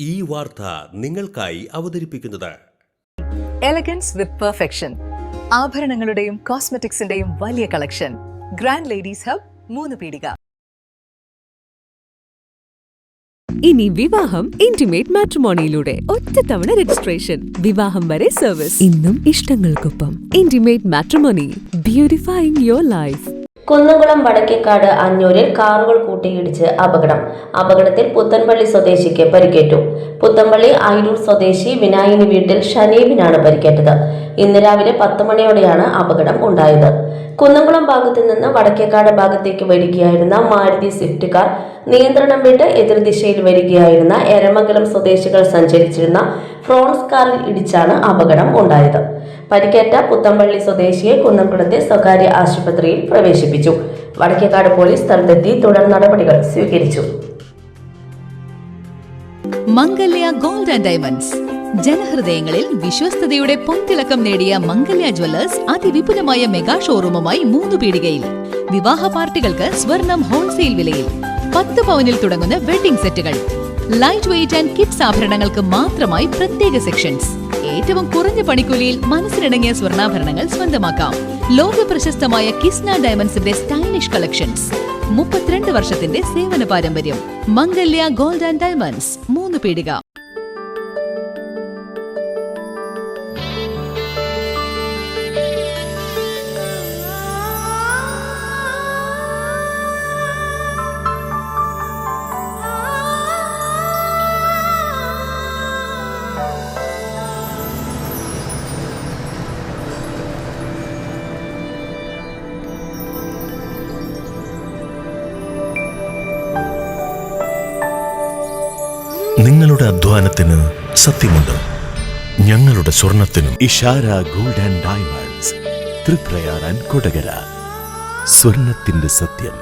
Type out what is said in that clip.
ഈ വാർത്ത നിങ്ങൾക്കായി അവതരിപ്പിക്കുന്നത് എലഗൻസ് വിത്ത് പെർഫെക്ഷൻ. ആഭരണങ്ങളുടെയും കോസ്മെറ്റിക്സിന്റെയും വലിയ കളക്ഷൻ. ഗ്രാൻഡ് ലേഡീസ് ഹബ്, 3 പീടിക. ഇനി വിവാഹം ഇന്റിമേറ്റ് മാട്രിമോണിയിലൂടെ ഒറ്റത്തവണ രജിസ്ട്രേഷൻ, വിവാഹം വരെ സർവീസ്. ഇന്നും ഇഷ്ടങ്ങൾക്കൊപ്പം intimate matrimony, beautifying your life. Kunnamkulam Vadakkekad അഞ്ഞൂരിൽ കാറുകൾ കൂട്ടിയിടിച്ച് അപകടത്തിൽ പുത്തൻപള്ളി സ്വദേശിക്ക് പരിക്കേറ്റു. പുത്തൻപള്ളി അയിരൂർ സ്വദേശി വിനായിനി വീട്ടിൽ ഷനീബിനാണ് പരിക്കേറ്റത്. ഇന്ന് രാവിലെ 10 മണിയോടെയാണ് അപകടം ഉണ്ടായത്. കുന്നംകുളം ഭാഗത്തു നിന്ന് വടക്കേക്കാട് ഭാഗത്തേക്ക് വരികയായിരുന്ന മാരുതി സ്വിഫ്റ്റ് കാർ നിയന്ത്രണം വിട്ട് എതിർദിശയിൽ വരികയായിരുന്ന എരമംഗലം സ്വദേശികൾ സഞ്ചരിച്ചിരുന്ന ഫ്രോൺസ് കാറിൽ ഇടിച്ചാണ് അപകടം ഉണ്ടായത്. പരിക്കേറ്റ പുത്തമ്പള്ളി സ്വദേശിയെ കുന്നംകുളത്തെ സ്വകാര്യ ആശുപത്രിയിൽ പ്രവേശിപ്പിച്ചു. വടക്കേക്കാട് പോലീസ് സ്ഥലത്തെത്തി തുടർ നടപടികൾ സ്വീകരിച്ചു. മംഗല്യ ഗോൾഡ് ആൻഡ് ഡയമണ്ട്സ്. ജനഹൃദയങ്ങളിൽ വിശ്വസ്തയുടെ പൊൻതിളക്കം നേടിയ മംഗല്യ ജ്വല്ലേഴ്സ് അതിവിപുലമായ മെഗാ ഷോറൂമുമായി 3 പീടികയിൽ. വിവാഹ പാർട്ടികൾക്ക് സ്വർണം ഹോൾസെയിൽ വിലയിൽ. 10 പവനിൽ തുടങ്ങുന്ന വെഡിംഗ് സെറ്റുകൾ, ലൈറ്റ് വെയ്റ്റ് ആൻഡ് കിഡ്സ് ആഭരണങ്ങൾക്ക് മാത്രമായി പ്രത്യേക സെക്ഷൻസ്. ഏറ്റവും കുറഞ്ഞ പണിക്കൂലിയിൽ മനസ്സിനിണങ്ങിയ സ്വർണ്ണാഭരണങ്ങൾ സ്വന്തമാക്കാം. ലോക പ്രശസ്തമായ കിസ്ന ഡയമണ്ട്സിന്റെ സ്റ്റൈലിഷ് കളക്ഷൻസ്. 32 വർഷത്തിന്റെ സേവന പാരമ്പര്യം. മംഗല്യ ഗോൾഡ് ആൻഡ് ഡയമണ്ട്സ്, 3 പീടിക. നിങ്ങളുടെ അധ്വാനത്തിന് സത്യമുണ്ട്, ഞങ്ങളുടെ സ്വർണത്തിനും. Ishara gold and diamonds, Triprayar and Kodakara. സ്വർണത്തിന്റെ സത്യം.